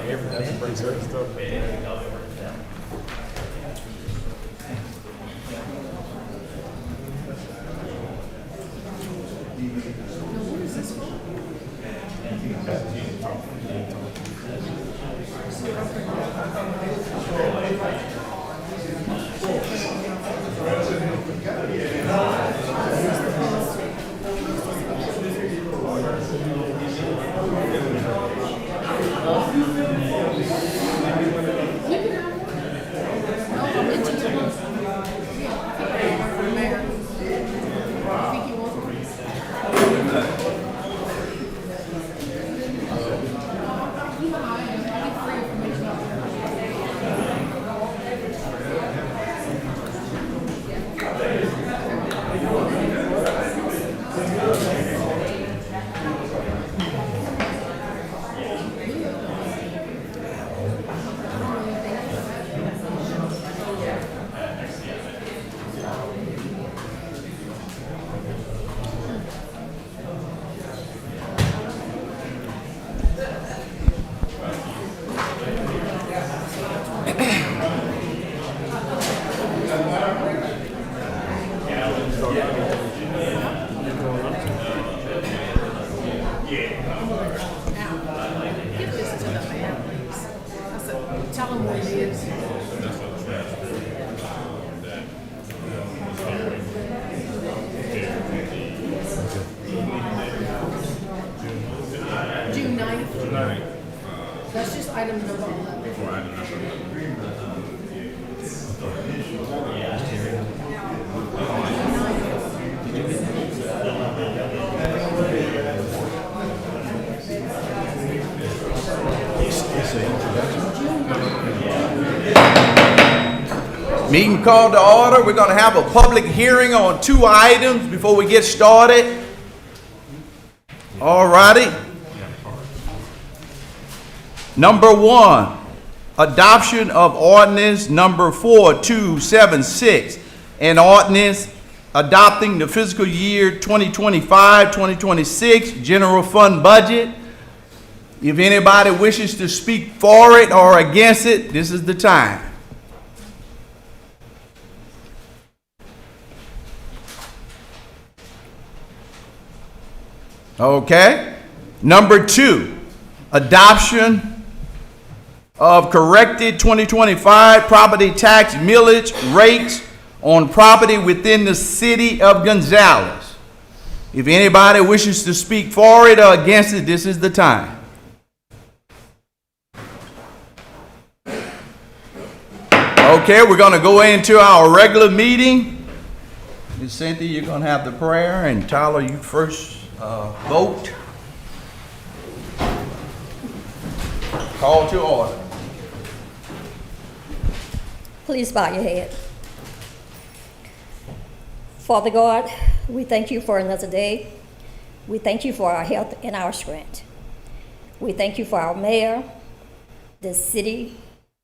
That's some pretty good stuff. Tell them what it is. June 9th. That's just item number 11. Meeting called to order. We're going to have a public hearing on 2 items before we get started. All righty. Number 1, adoption of ordinance number 4276, an ordinance adopting the fiscal year 2025-2026 general fund budget. If anybody wishes to speak for it or against it, this is the time. Okay. Number 2, adoption of corrected 2025 property tax millage rates on property within the city of Gonzales. If anybody wishes to speak for it or against it, this is the time. Okay, we're going to go into our regular meeting. Ms. Cynthia, you're going to have the prayer, and Tyler, you first vote. Call to order. Please bow your head. Father God, we thank you for another day. We thank you for our health and our strength. We thank you for our mayor, the city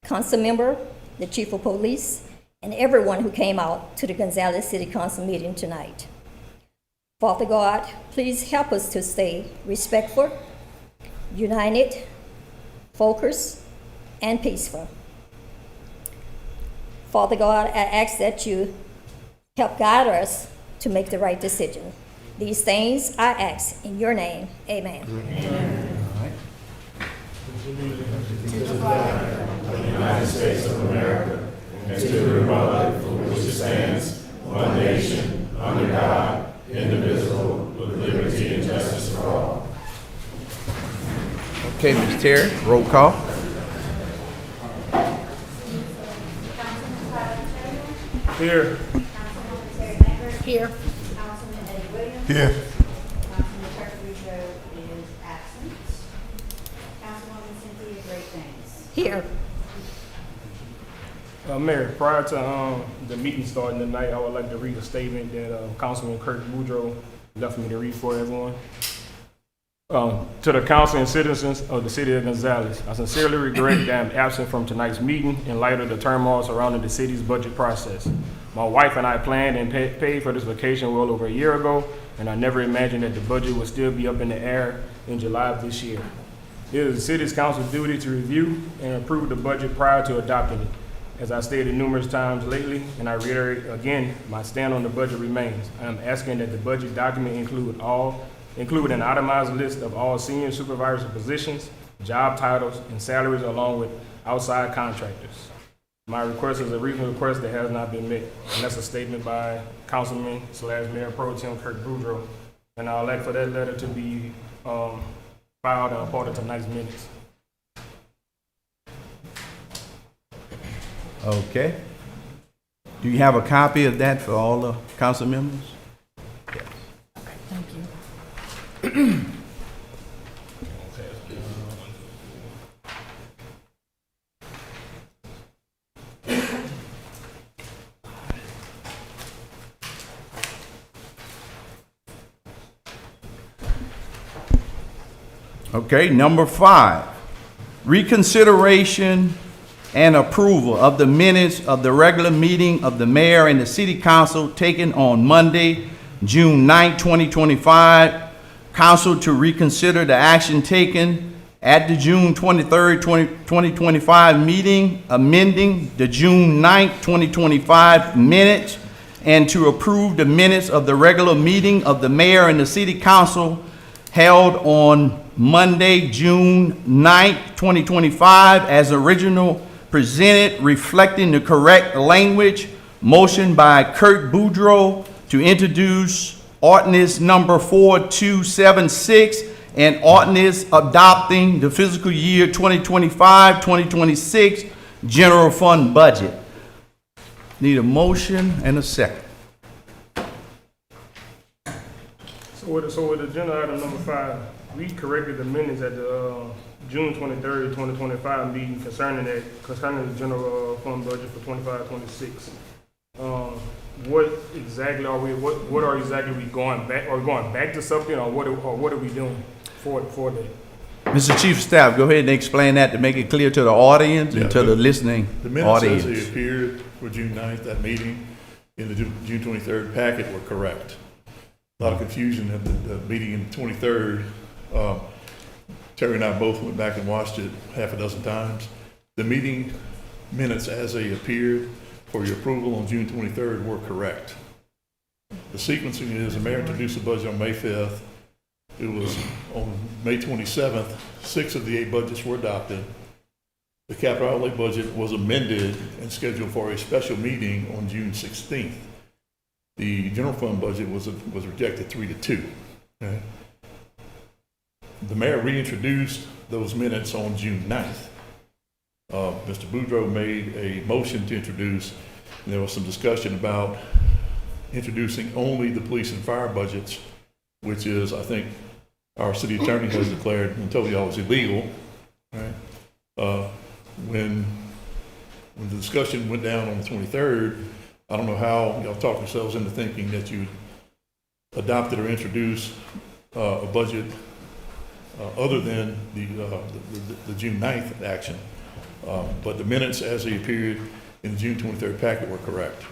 council member, the chief of police, and everyone who came out to the Gonzales City Council meeting tonight. Father God, please help us to stay respectful, united, focused, and peaceful. Father God, I ask that you help guide us to make the right decision. These things I ask in your name. Amen. Amen. The United States of America, and to the republic for which it stands, one nation, under God, indivisible, with liberty and justice for all. Okay, Ms. Terry, roll call. Here. Here. Councilman Eddie Williams. Here. Councilman Turkey is absent. Councilwoman Cynthia Great Things. Here. Mayor, prior to the meeting starting tonight, I would like to read a statement that Councilman Kirk Boudreaux left me to read for everyone. To the council and citizens of the city of Gonzales, I sincerely regret that I'm absent from tonight's meeting in light of the turmoil surrounding the city's budget process. My wife and I planned and paid for this vacation well over a year ago, and I never imagined that the budget would still be up in the air in July of this year. It is the city's council's duty to review and approve the budget prior to adopting it. As I stated numerous times lately, and I reiterate again, my stand on the budget remains. I am asking that the budget document include an itemized list of all senior supervisor positions, job titles, and salaries along with outside contractors. My request is a reasonable request that has not been met, and that's a statement by Councilman/Mayor Pro Tem Kirk Boudreaux. And I'd like for that letter to be filed and part of tonight's minutes. Okay. Do you have a copy of that for all the council members? Yes. Thank you. Okay, number 5, reconsideration and approval of the minutes of the regular meeting of the mayor and the city council taken on Monday, June 9, 2025. Council to reconsider the action taken at the June 23, 2025 meeting, amending the June 9, 2025 minutes, and to approve the minutes of the regular meeting of the mayor and the city council held on Monday, June 9th, 2025, as original presented, reflecting the correct language. Motion by Kurt Boudreaux to introduce ordinance number 4276 and ordinance adopting the fiscal year 2025-2026 general fund budget. Need a motion and a second. So with agenda item number 5, we corrected the minutes at the June 23rd, 2025 meeting concerning the general fund budget for 25-26. What exactly are we? What are exactly we going back? Are we going back to something, or what are we doing for that? Mr. Chief of Staff, go ahead and explain that to make it clear to the audience and to the listening The minutes as they audience. appeared for June 9th, that meeting, in the June 23rd packet were correct. A lot of confusion at the meeting in the 23rd. Terry and I both went back and watched it half a dozen times. The meeting minutes as they appeared for your approval on June 23rd were correct. The sequencing is the mayor introduced the budget on May 5th. It was on May 27th, 6 of the 8 budgets were adopted. The capital outlay budget was amended and scheduled for a special meeting on June 16th. The general fund budget was rejected 3-2. Okay? The mayor reintroduced those minutes on June 9th. Mr. Boudreaux made a motion to introduce, and there was some discussion about introducing only the police and fire budgets, which is, I think, our city attorney has declared and told y'all is illegal. Right? When the discussion went down on the 23rd, I don't know how y'all talked yourselves into thinking that you adopted or introduced a budget other than the June 9th action. But the minutes as they appeared in the June 23rd packet were correct.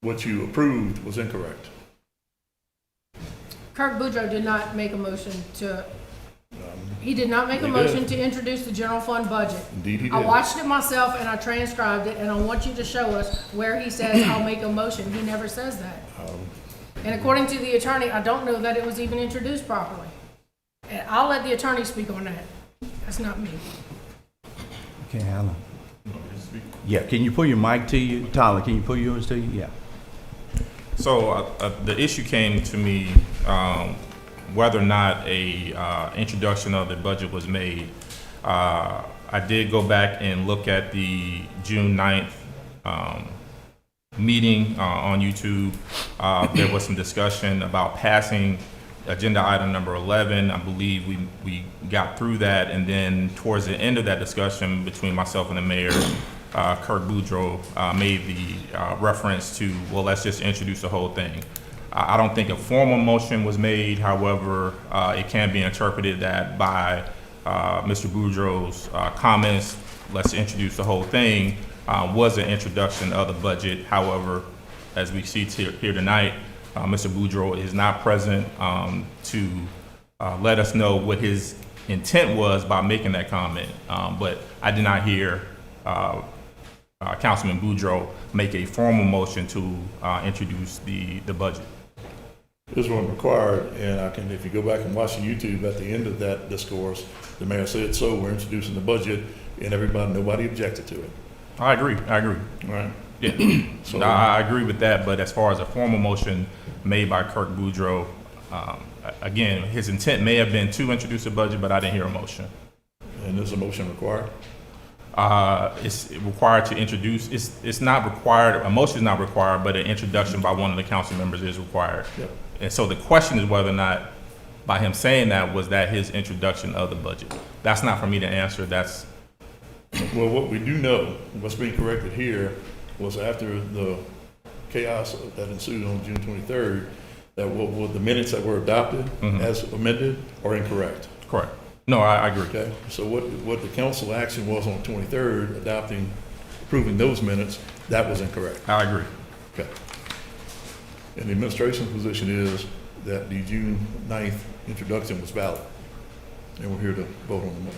What you approved was incorrect. Kirk Boudreaux did not make a motion to, he did not make a He motion did. to introduce the general fund budget. Indeed he did. I watched it myself and I transcribed it, and I want you to show us where he says, I'll make a motion. He never says that. And according to the attorney, I don't know that it was even introduced properly. And I'll let the attorney speak on that. That's not me. Okay, Alan. Yeah, can you pull your mic to you? Tyler, can you pull yours to you? Yeah. So the issue came to me whether or not a introduction of the budget was made. I did go back and look at the June 9th meeting on YouTube. There was some discussion about passing agenda item number 11. I believe we got through that, and then towards the end of that discussion between myself and the mayor, Kurt Boudreaux made the reference to, well, let's just introduce the whole thing. I don't think a formal motion was made. However, it can be interpreted that by Mr. Boudreaux's comments, let's introduce the whole thing, was an introduction of the budget. However, as we see here tonight, Mr. Boudreaux is not present to let us know what his intent was by making that comment. But I did not hear Councilman Boudreaux make a formal motion to introduce the budget. This one required, and if you go back and watch the YouTube, at the end of that discourse, the mayor said, so we're introducing the budget, and nobody objected to it. I agree. All right. Yeah. So- No, I agree with that, but as far as a formal motion made by Kirk Boudreaux, again, his intent may have been to introduce a budget, but I didn't hear a motion. And is a motion required? It's required to introduce, it's not required, a motion is not required, but an introduction by one of the council members is required. Yep. And so the question is whether or not, by him saying that, was that his introduction of the budget? That's not for me to answer, that's, Well, what we do know, what's being corrected here, was after the chaos that ensued on June 23rd, that what the minutes that were adopted as amended are incorrect. correct. No, I agree. Okay, so what the council action was on 23rd, approving those minutes, that was incorrect. I agree. Okay. And the administration's position is that the June 9th introduction was valid. And we're here to vote on the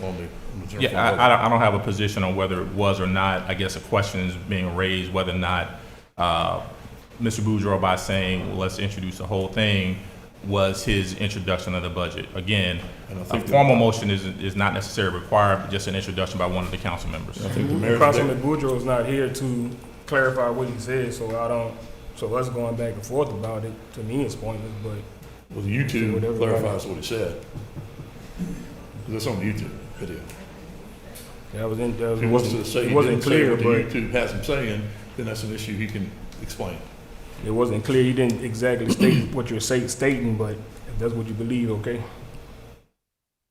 general Yeah, fund budget. I don't have a position on whether it was or not. I guess a question is being raised whether or not Mr. Boudreaux, by saying, well, let's introduce the whole thing, was his introduction of the budget. Again, And I a think formal motion is not necessarily required, but just an introduction by one of the council members. I think the mayor's Councilman Boudreaux is not here to clarify what he said, so us going back and forth about it, to me, is pointless, but well, the YouTube Whatever, clarifies what he said. Because it's on the YouTube video. that was in, If he wants to say it he wasn't didn't say clear, what the but YouTube has him saying, then that's an issue he can explain. it wasn't clear, he didn't exactly state what you're stating, but if that's what you believe, okay.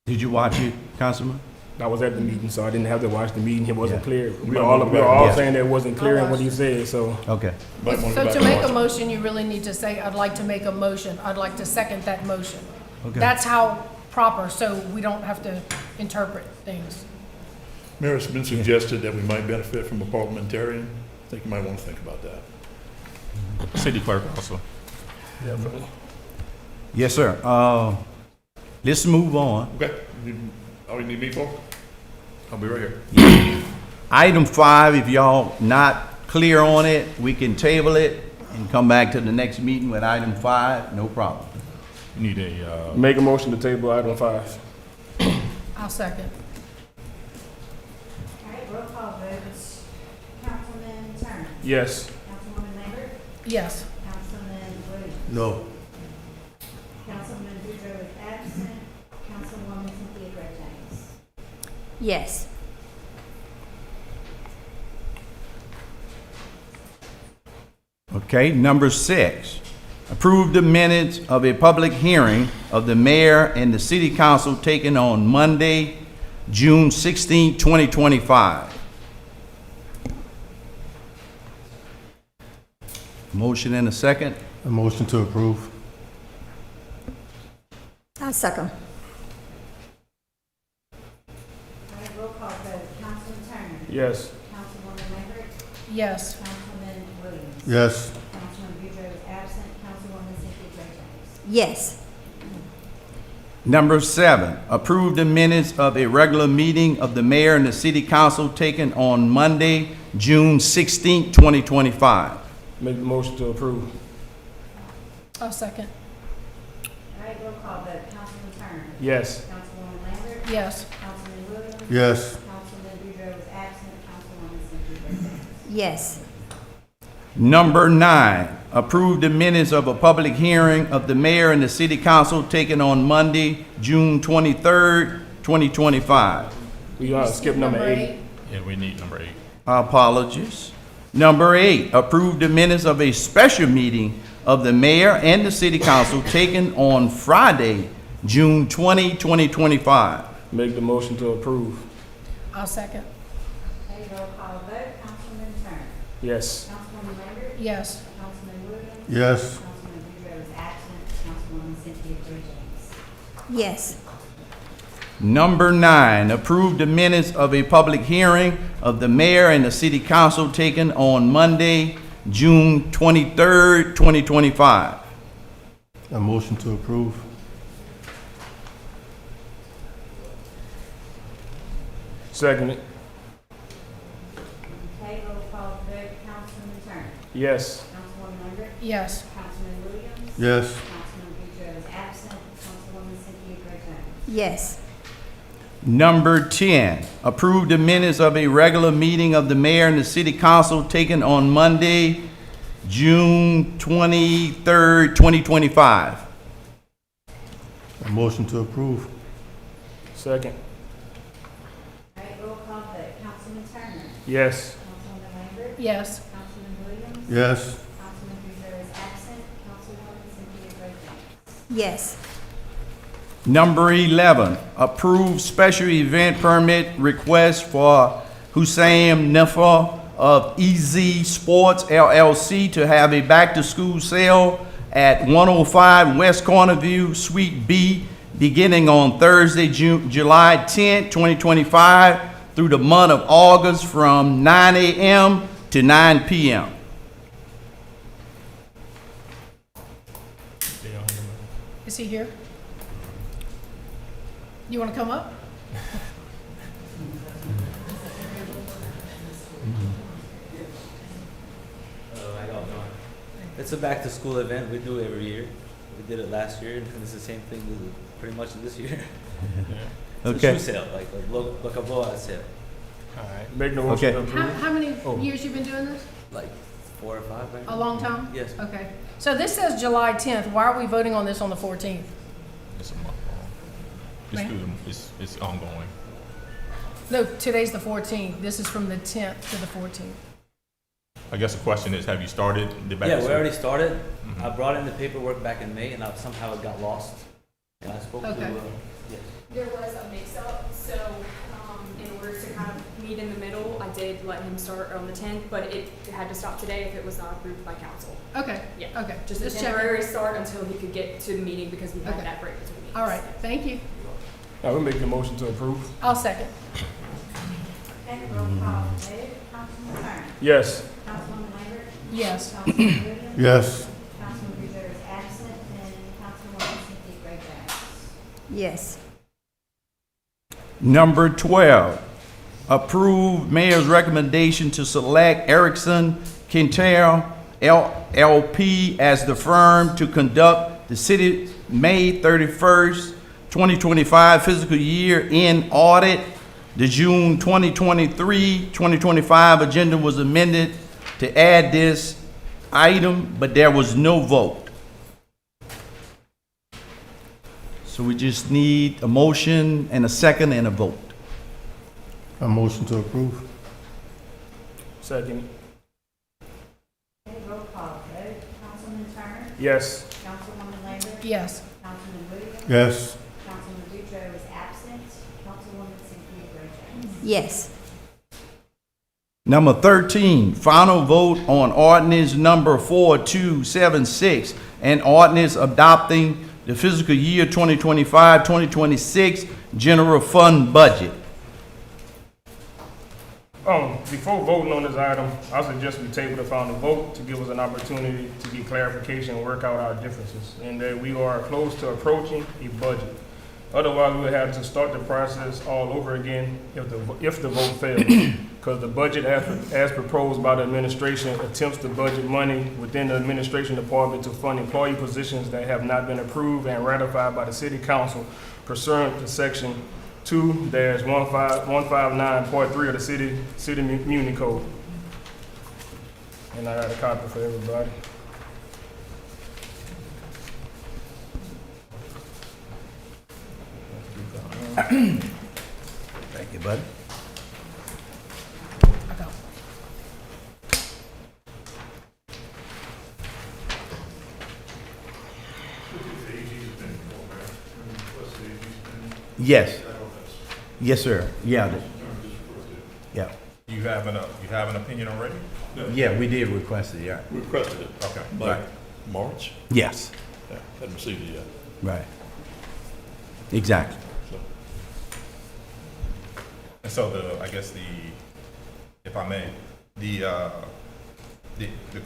Did you watch it, Councilman? I was at the meeting, so I didn't have to watch the meeting, it wasn't Yeah. clear. We Might were all wanna go back. all Yeah. saying that it wasn't clear in what he said, so. Okay. Might want So go back to and make watch a it. motion, you really need to say, I'd like to make a motion. I'd like to second that motion. Okay. That's how proper, so we don't have to interpret things. Mayor, it's been suggested that we might benefit from a parliamentarian. I think you might want to think about that. City clerk also. Definitely. Yes, sir. Let's move on. Okay, all you need me for? I'll be right here. Item 5, if y'all not clear on it, we can table it and come back to the next meeting with item 5, no problem. You need a, Make a motion to table item 5. I'll second. All right, roll call votes. Councilman Turner. Yes. Councilwoman Lambert. Yes. Councilman Williams. No. Councilman Boudreaux is absent. Councilwoman Cynthia Gray James. Yes. Okay, number 6, approve the minutes of a public hearing of the mayor and the city council taken on Monday, June 16, 2025. Motion and a second. A motion to approve. I'll second. All right, roll call vote. Councilman Turner. Yes. Councilwoman Lambert. Yes. Councilman Williams. Yes. Councilman Boudreaux is absent. Councilwoman Cynthia Gray James. Yes. Number 7, approve the minutes of a regular meeting of the mayor and the city council taken on Monday, June 16, 2025. Make the motion to approve. I'll second. All right, roll call vote. Councilman Turner. Yes. Councilwoman Lambert. Yes. Councilman Williams. Yes. Councilman Boudreaux is absent. Councilwoman Cynthia Gray James. Yes. Number 9, approve the minutes of a public hearing of the mayor and the city council taken on Monday, June 23rd, 2025. We gonna skip number 8. yeah, we need number 8. Apologies. Number 8, approve the minutes of a special meeting of the mayor and the city council taken on Friday, June 20, 2025. Make the motion to approve. I'll second. Okay, roll call vote. Councilman Turner. Yes. Councilwoman Lambert. Yes. Councilman Williams. Yes. Councilman Boudreaux is absent. Councilwoman Cynthia Gray James. Yes. Number 9, approve the minutes of a public hearing of the mayor and the city council taken on Monday, June 23rd, 2025. A motion to approve. Second. Okay, roll call vote, Councilman Turner. Yes. Councilwoman Lambert. Yes. Councilman Williams. Yes. Councilman Boudreaux is absent. Councilwoman Cynthia Gray Jones. Yes. Number 10, approve the minutes of a regular meeting of the mayor and the city council taken on Monday, June 23rd, 2025. A motion to approve. Second. All right, roll call vote, Councilman Turner. Yes. Councilwoman Lambert. Yes. Councilman Williams. Yes. Councilman Boudreaux is absent. Councilwoman Cynthia Gray Jones. Yes. Number 11, approve special event permit request for Hussein Nifa of EZ Sports LLC to have a back-to-school sale at 105 West Corner View, Suite B, beginning on Thursday, July 10th, 2025, through the month of August from 9 a.m. to 9 p.m. Is he here? You want to come up? I don't know. It's a back to school event. We do it every year. We did it last year, and it's the same thing we do pretty much this year. It's Okay. a shoe sale, like a blowout sale, All right. Make the motion Okay. to approve. How many Oh. years you been doing this? like 4 or 5 right now. A long time? Yes. Okay. So this says July 10th. Why are we voting on this on the 14th? It's a month long. It's Ma'am? through it's ongoing. No, today's the 14th. This is from the 10th to the 14th. I guess the question is, have you started the back Yeah, to we school? already started. Mhm. I brought in the paperwork back in May, and somehow it got lost. And I spoke Okay. to, yes. There was a mix-up, so in order to kind of meet in the middle, I did let him start on the 10th, but it had to stop today if it was not approved by council. Okay. Yeah. Okay. Just a checking. temporary start until he could get to the meeting because we had Okay. that break between meetings. All right. Thank you. I will make the motion to approve. I'll second. Okay, roll call vote, Councilman Turner. Yes. Councilwoman Lambert. Yes. Councilman Williams. Yes. Councilman Boudreaux is absent. And Councilwoman Cynthia Gray Jones. Yes. Number 12, approve mayor's recommendation to select Erickson Quintero LLP as the firm to conduct the city's May 31st, 2025 fiscal year end audit. The June 2023-2025 agenda was amended to add this item, but there was no vote. So we just need a motion and a second and a vote. A motion to approve. Second. Okay, roll call vote, Councilman Turner. Yes. Councilwoman Lambert. Yes. Councilman Williams. Yes. Councilman Boudreaux is absent. Councilwoman Cynthia Gray Jones. Yes. Number 13, final vote on ordinance number 4276, an ordinance adopting the fiscal year 2025-2026 general fund budget. Before voting on this item, I suggest we table the final vote to give us an opportunity to get clarification and work out our differences, and that we are close to approaching a budget. Otherwise, we would have to start the process all over again if the vote fails. Because the budget as proposed by the administration attempts to budget money within the administration department to fund employee positions that have not been approved and ratified by the city council pursuant to section 2-159.3 of the city Muni Code. And I got a copy for everybody. Thank you, buddy. I go. Yes. Yes, sir. Yeah. Yeah. You have an opinion already? Yeah, we did request it, yeah. Requested it Okay. by March. Yes, Yeah, hadn't received it yet. right. Exactly. So, And so if I may, the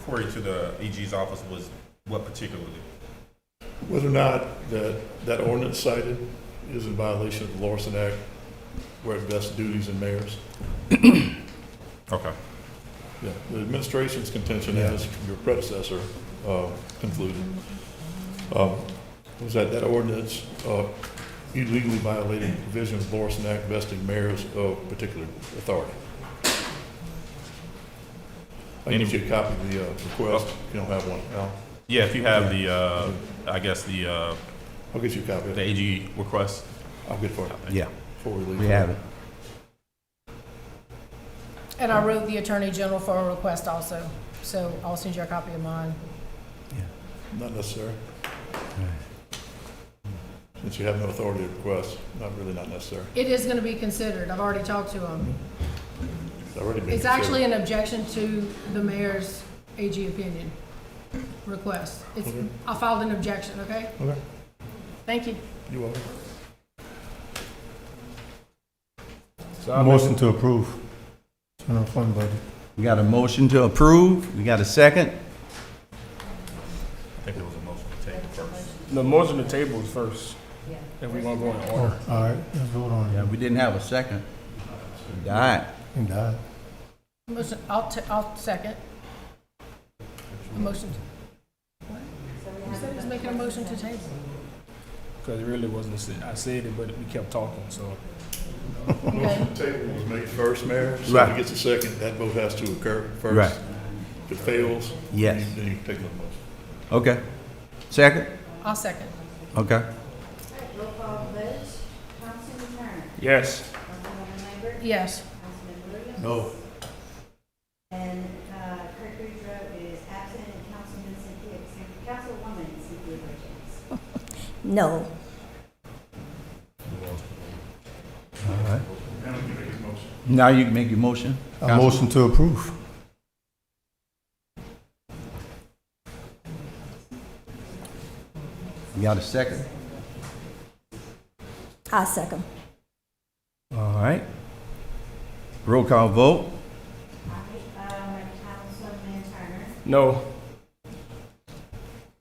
query to the AG's office was what particularly? whether or not that ordinance cited is in violation of the Lawson Act, where it vests duties in mayors. Okay. Yeah, the administration's contention, as your predecessor concluded, was that ordinance illegally violated the provision of the Lawson Act vesting mayors of particular authority. I can get you a copy of the request if you don't have one, Al. Yeah, if you have the, I guess the I'll get you a copy of it. AG request. I'll get it for you Yeah, before we leave. we have it. And I wrote the Attorney General for a request also, so I'll send you a copy of mine. Not necessary. Since you have no authority to request, not necessary. It is gonna be considered. I've already talked to him. It's already been It's considered. actually an objection to the mayor's AG opinion request. It's, Okay. I filed an objection, okay? Okay, Thank you. you're welcome. So I make- Motion to approve. General fund budget. We got a motion to approve. We got a second. I think there was a motion to take first. The motion to table is first. If we're gonna go in order. All right, let's vote on Yeah, it. we didn't have a second. All right. He died. Motion, I'll second. A motion. What? You said he was making a motion to table. Cause it really wasn't, I said it, but we kept talking, so. Okay. The table was made first, Mayor, so Right. if it gets a second, that vote has to occur first. Right. If it fails, Yes. then you take the motion. Okay. Second? I'll second. Okay. All right, roll call vote. Councilman Turner. Yes. Councilwoman Labor. Yes. Councilman Williams. No. And Kirk Boudreaux is absent, and Councilwoman Cynthia Bridges. No. All right. Now you can make your motion. A motion to approve. You got a second? I second. All right. Roll call vote. All right, Councilman Turner. No.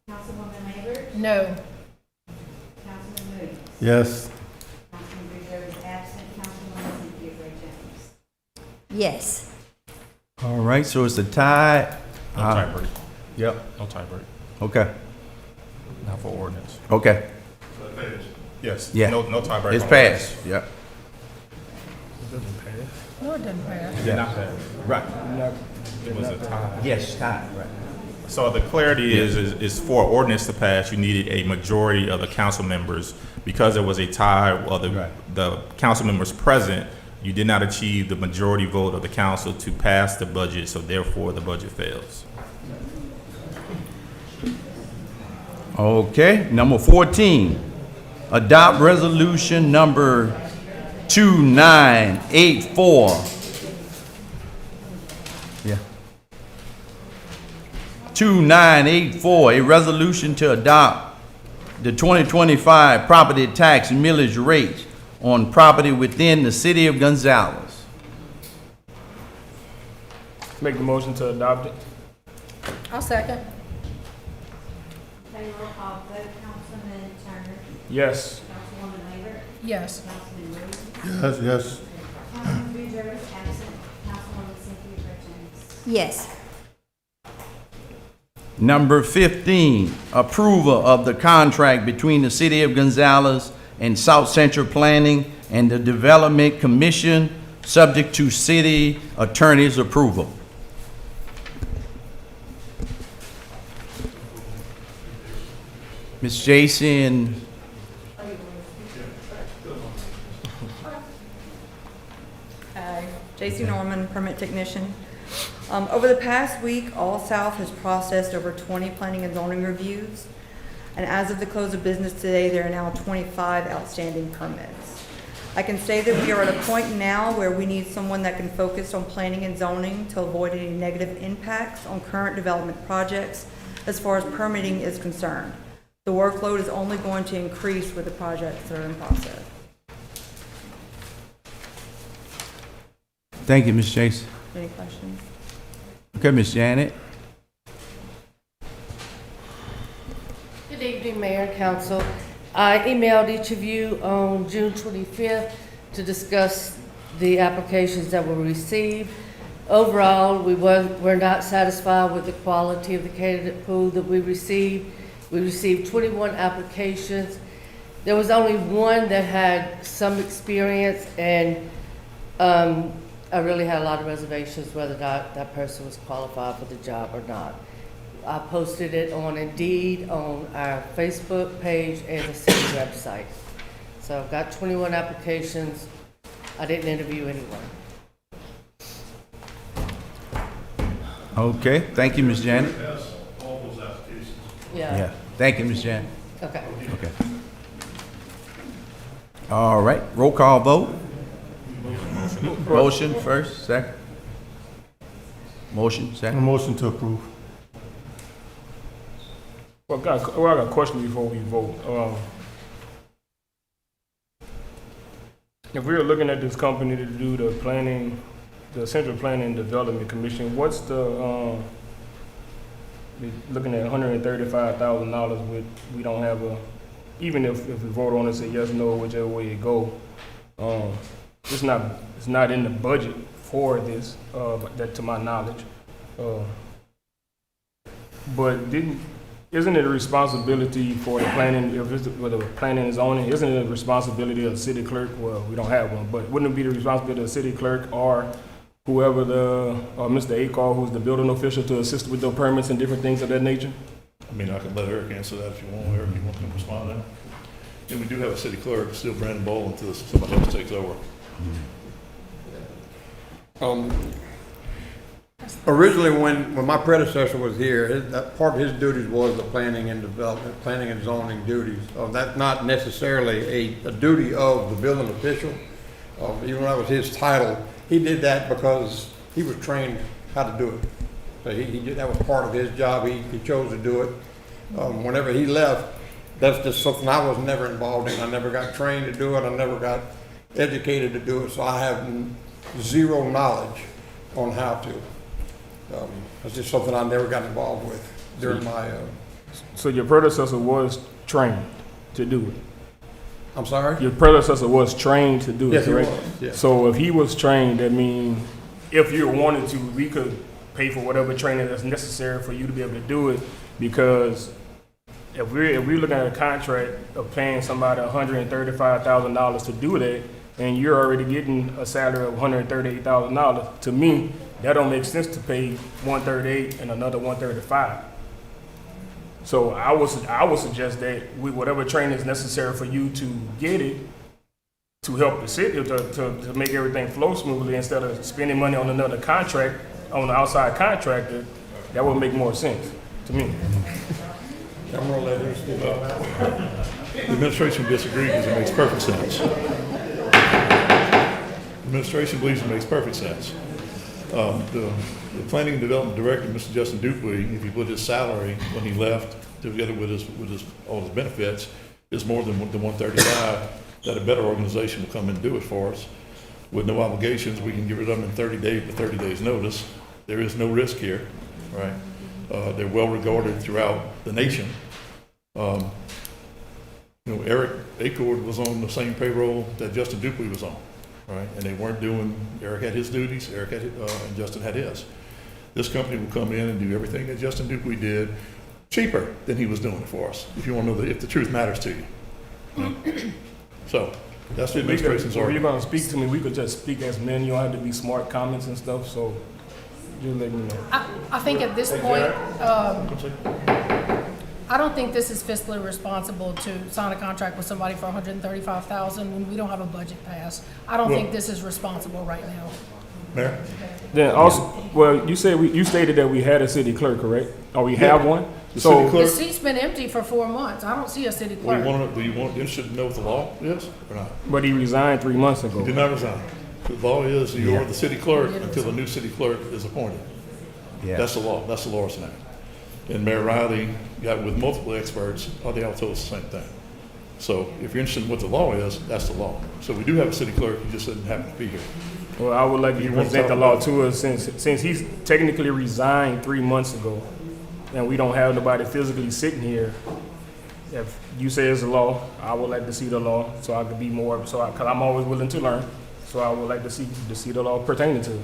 Councilwoman Labor. No. Councilman Williams. Yes. Councilman Boudreaux is absent, Councilwoman Cynthia Bridges. Yes. All right, so it's a tie. No tiebreak. Yep. No tiebreak. Okay. Not for ordinance. Okay. Yes. Yeah. No tiebreak. It's on passed. Yep. No, it doesn't pass. ordinance. It did not pass. Right. It was a tie. Yes, tie. Right. So the clarity is for ordinance to pass, you needed a majority of the council members. Because there was a tie, or the council members present, you did not achieve the majority vote of the council to pass the budget, so therefore the budget fails. Okay, number 14, adopt resolution number 2984. Yeah. 2984, a resolution to adopt the 2025 property tax millage rate on property within the city of Gonzales. Make the motion to adopt it. I'll second. Okay, roll call vote. Councilman Turner. Yes. Councilwoman Labor. Yes. Councilman Williams. Yes, yes. Councilman Boudreaux is absent, Councilwoman Cynthia Bridges. Yes. Number 15, approval of the contract between the City of Gonzales and South Central Planning and the Development Commission, subject to city attorney's approval. Ms. Jason, J.C. Norman, permit technician. Over the past week, All South has processed over 20 planning and zoning reviews. And as of the close of business today, there are now 25 outstanding permits. I can say that we are at a point now where we need someone that can focus on planning and zoning to avoid any negative impacts on current development projects as far as permitting is concerned. The workload is only going to increase with the projects that are in process. thank you, Ms. Jason. Any questions? Okay, Ms. Janet. Good evening, Mayor and Council. I emailed each of you on June 25th to discuss the applications that were received. Overall, we're not satisfied with the quality of the candidate pool that we received. We received 21 applications. There was only one that had some experience, and I really had a lot of reservations whether or not that person was qualified for the job or not. I posted it on Indeed, on our Facebook page, and the city website. So I've got 21 applications. I didn't interview anyone. Okay, thank you, Ms. Janet. Yes, all those applications. Yeah, thank you, Ms. Janet. Okay. Okay. All right, roll call vote. Motion first, second. Motion, second. Motion to approve. Well, I got a question before we vote. If we were looking at this company to do the planning, the Central Planning and Development Commission, what's the, looking at $135,000 with, we don't have a, even if we vote on it, say yes, no, whichever way it go, it's not in the budget for this, that to my knowledge. But isn't it a responsibility for the planning, if it's for the planning and zoning, isn't it a responsibility of the city clerk? Well, we don't have one, but wouldn't it be the responsibility of the city clerk or whoever or Mr. Acor, who's the building official, to assist with the permits and different things of that nature? I mean, I can let Eric answer that if you want. Eric, you want to respond to that? And we do have a city clerk, still Brandon Bowl, until somebody else takes over. Originally, when my predecessor was here, that part of his duties was the planning and development, planning and zoning duties. That's not necessarily a duty of the building official. Even though that was his title, he did that because he was trained how to do it. So that was part of his job. He chose to do it. Whenever he left, that's just something I was never involved in. I never got trained to do it. I never got educated to do it. So I have zero knowledge on how to. It's just something I never got involved with during my. So your predecessor was trained to do it? I'm sorry? Your predecessor was trained to do it, Yes, he correct? was, yes. So if he was trained, that means if you wanted to, we could pay for whatever training that's necessary for you to be able to do it, because if we're looking at a contract of paying somebody $135,000 to do that, and you're already getting a salary of $138,000, to me, that don't make sense to pay $138 and another $135. So I would suggest that whatever training is necessary for you to get it, to help the city, to make everything flow smoothly, instead of spending money on another contract, on an outside contractor, that would make more sense to me. I'm gonna let him speak on that. The administration disagrees because it makes perfect sense. The administration believes it makes perfect sense. The planning and development director, Mr. Justin Dupuy, if you put his salary when he left together with all his benefits, is more than the 135, that a better organization will come and do it for us. With no obligations, we can give it up in 30 days notice. There is no risk here, right? They're well regarded throughout the nation. Eric Acor was on the same payroll that Justin Dupuy was on, right? And they weren't doing, Eric had his duties, and Justin had his. This company will come in and do everything that Justin Dupuy did, cheaper than he was doing it for us, if you want to know if the truth matters to you. Right? So, that's the administration's If argument. you're gonna speak to me, we could just speak as men, you don't have to be smart comments and stuff, so just let me know. I think at this point, I don't think this is fiscally responsible to sign a contract with somebody for $135,000 when we don't have a budget passed. I don't think this is responsible right now. Mayor? Then also, well, you stated that we had a city clerk, correct? Or we have one? The So city The clerk, seat's been empty for 4 months. I don't see a city do clerk. you want interested to know what the law is or not? but he resigned 3 months He ago. did not resign. The law is you're the city clerk until a new city clerk is appointed. Yeah. That's the law. That's the law tonight. And Mayor Riley got with multiple experts, they all told us the same thing. So if you're interested in what the law is, that's the law. So we do have a city clerk, he just doesn't happen to be here. Well, I would like you to You want to present the talk law about to us, since he's technically resigned 3 months ago, and we don't have nobody physically sitting here. if you say it's a law, I would like to see the law so I could be more, because I'm always willing to learn. So I would like to see the law pertaining to it.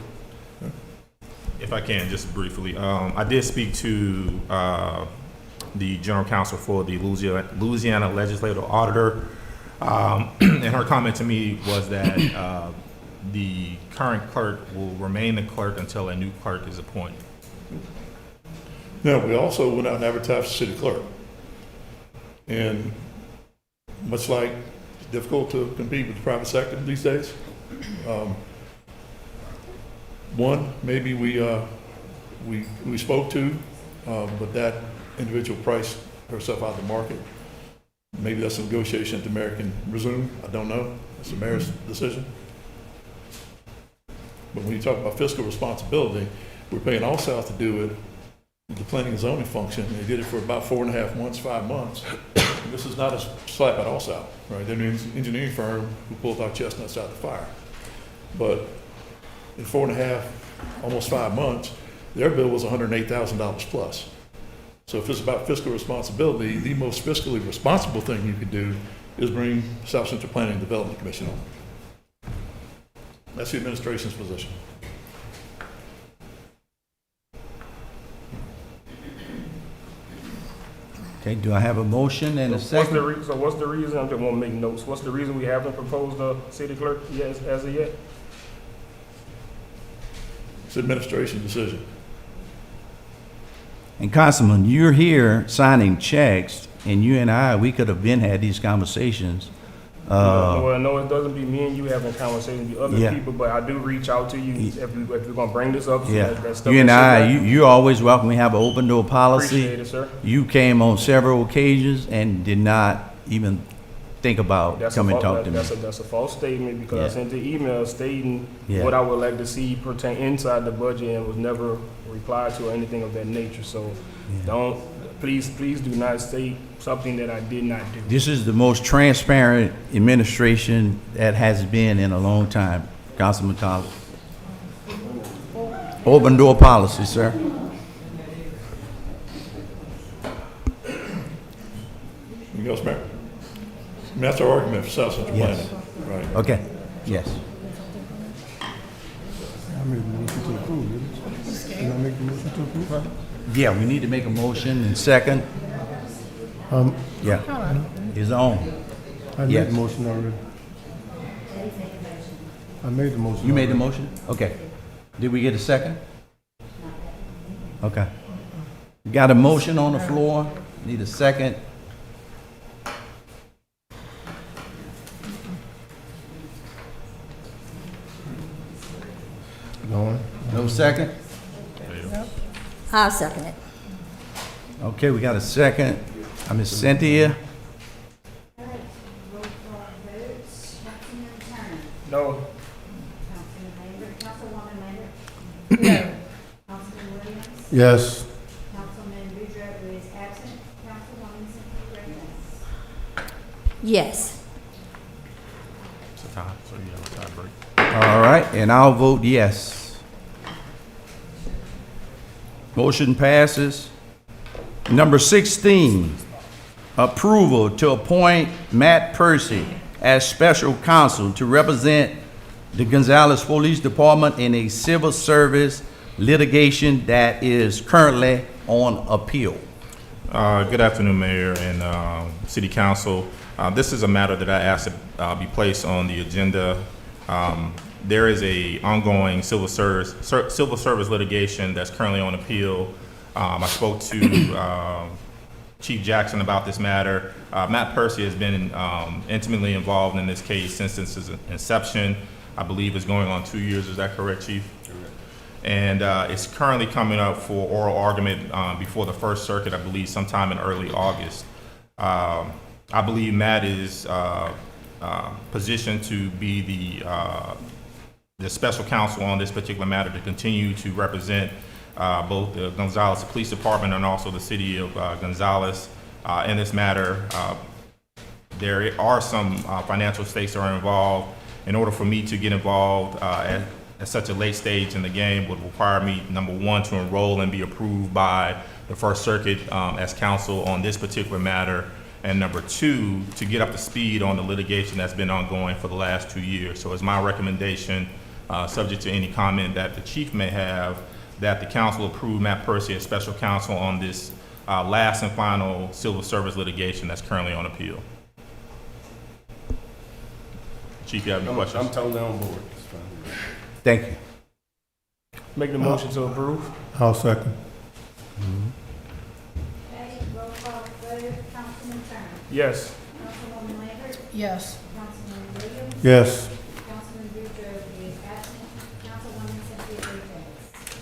If I can, just briefly, I did speak to the general counsel for the Louisiana Legislative Auditor, and her comment to me was that the current clerk will remain the clerk until a new clerk is appointed. Now, we also went out and advertised for city clerk. And much like it's difficult to compete with the private sector these days, one, maybe we spoke to, but that individual priced herself out of the market. Maybe that's a negotiation that the mayor can resume. I don't know. It's the mayor's decision. But when you talk about fiscal responsibility, we're paying All South to do it, the planning and zoning function. They did it for about 4.5 months, 5 months. And this is not a slap at All South, right? They're an engineering firm who pulled our chestnuts out of the fire. But in 4.5, almost 5 months, their bill was $108,000 plus. So if it's about fiscal responsibility, the most fiscally responsible thing you could do is bring South Central Planning and Development Commission on. That's the administration's position. Okay, do I have a motion and a second? So what's the reason, I just want to make notes, what's the reason we haven't proposed a city clerk yet, as of yet? It's administration decision. And Councilman, you're here signing checks, and you and I, we could have been had these conversations. Well, no, it doesn't be me and you having conversations, it be other Yeah. people, but I do reach out to you if we're gonna bring this up. So Yeah, that stuff you and that I, you're always welcome. We have an open door policy. Appreciate it, sir. You came on several occasions and did not even think about coming and talk to me. That's a false statement, because I Yeah. sent the email stating Yeah. what I would like to see pertain inside the budget and was never replied to or anything of that nature. So please do not state something that I did not do. This is the most transparent administration that has been in a long time, Councilman Collins. Open door policy, sir. Anything else, Mayor? I mean, that's our argument for South Central Yes. Planning, right? Okay, yes. I made the motion to approve, did I make the motion to approve? Yeah, we need to make a motion and second. Yeah, it's on. I made Yes. the motion already. I made the motion. You made the already. motion? Okay. Did we get a second? Okay. We got a motion on the floor. Need a second. Going. No second? I'll second it. Okay, we got a second. Miss Cynthia? All right, roll call votes. Councilman Turner. No. Councilman Lambert. Councilwoman Lambert. No. Councilman Williams. Yes. Councilman Boudreaux is absent. Councilwoman Cynthia Gray. Yes. It's a tie, so you have a tie break. All right, and I'll vote yes. Motion passes. Number 16, approval to appoint Matt Percy as special counsel to represent the Gonzales Police Department in a civil service litigation that is currently on appeal. Good afternoon, Mayor and City Council. This is a matter that I asked to be placed on the agenda. There is a ongoing civil service litigation that's currently on appeal. I spoke to Chief Jackson about this matter. Matt Percy has been intimately involved in this case since its inception. I believe it's going on 2 years. Is that correct, Chief? Correct. And it's currently coming up for oral argument before the First Circuit, I believe sometime in early August. I believe Matt is positioned to be the special counsel on this particular matter to continue to represent both the Gonzales Police Department and also the city of Gonzales in this matter. There are some financial stakes that are involved. In order for me to get involved at such a late stage in the game would require me, number one, to enroll and be approved by the First Circuit as counsel on this particular matter. and number two, to get up to speed on the litigation that's been ongoing for the last 2 years. So it's my recommendation, subject to any comment that the chief may have, that the council approve Matt Percy as special counsel on this last and final civil service litigation that's currently on appeal. Chief, you have any questions? I'm totally on board. It's fine. Thank you. Make the motion to approve. I'll second. Okay, roll call vote, Councilman Turner, Yes. Councilwoman Lambert, Yes. Councilman Williams, Yes. Councilman Boudreaux is absent, Councilwoman Cynthia Bradshaw.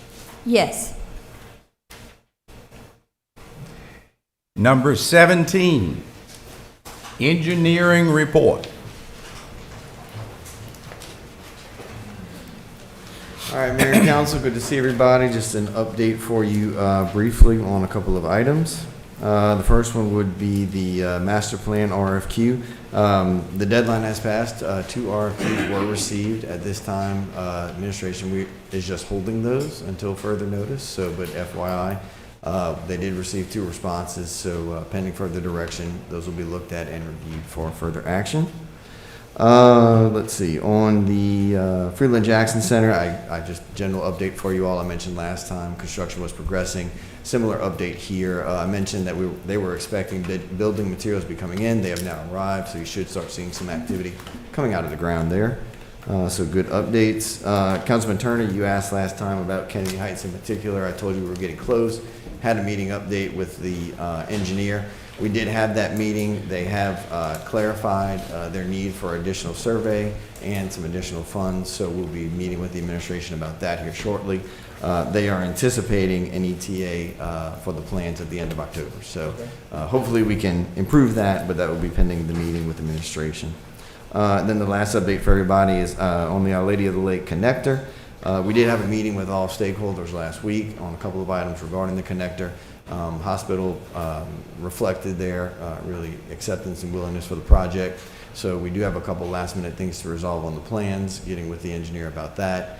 Yes. Number 17, engineering report. All right, Mayor and Council, good to see everybody. Just an update for you briefly on a couple of items. The first one would be the master plan RFQ. The deadline has passed. 2 RFQs were received. At this time, administration is just holding those until further notice. So, but FYI, they did receive 2 responses. So pending further direction, those will be looked at and reviewed for further action. Let's see, on the Freeland Jackson Center, I just general update for you all. I mentioned last time construction was progressing. Similar update here. I mentioned that they were expecting building materials to be coming in. They have now arrived, so you should start seeing some activity coming out of the ground there. So good updates. Councilman Turner, you asked last time about Kennedy Heights in particular. I told you we were getting close. Had a meeting update with the engineer. We did have that meeting. They have clarified their need for additional survey and some additional funds, so we'll be meeting with the administration about that here shortly. They are anticipating an ETA for the plans at the end of October, so hopefully we can improve that, but that will be pending the meeting with administration. Then the last update for everybody is on the Our Lady of the Lake connector. We did have a meeting with all stakeholders last week on a couple of items regarding the connector. Hospital reflected their really acceptance and willingness for the project. So we do have a couple last minute things to resolve on the plans, getting with the engineer about that.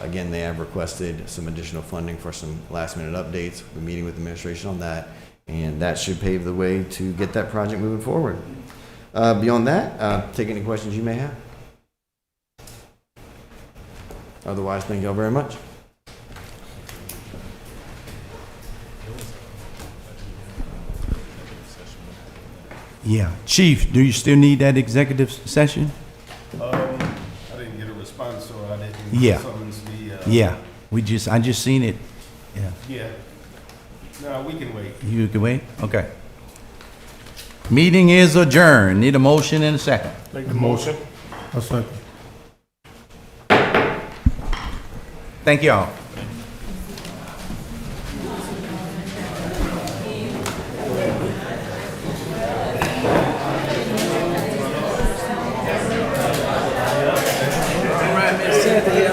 Again, they have requested some additional funding for some last minute updates. We're meeting with the administration on that, and that should pave the way to get that project moving forward. Beyond that, take any questions you may have. Otherwise, thank y'all very much. Yeah. Chief, do you still need that executive session? I didn't get a response, so I didn't Yeah. summons the, Yeah. I just seen it. Yeah. yeah. No, we can wait. You can wait? Okay. Meeting is adjourned. Need a motion and a second. Make the motion. I'll second. Thank y'all. All right, Miss Cynthia.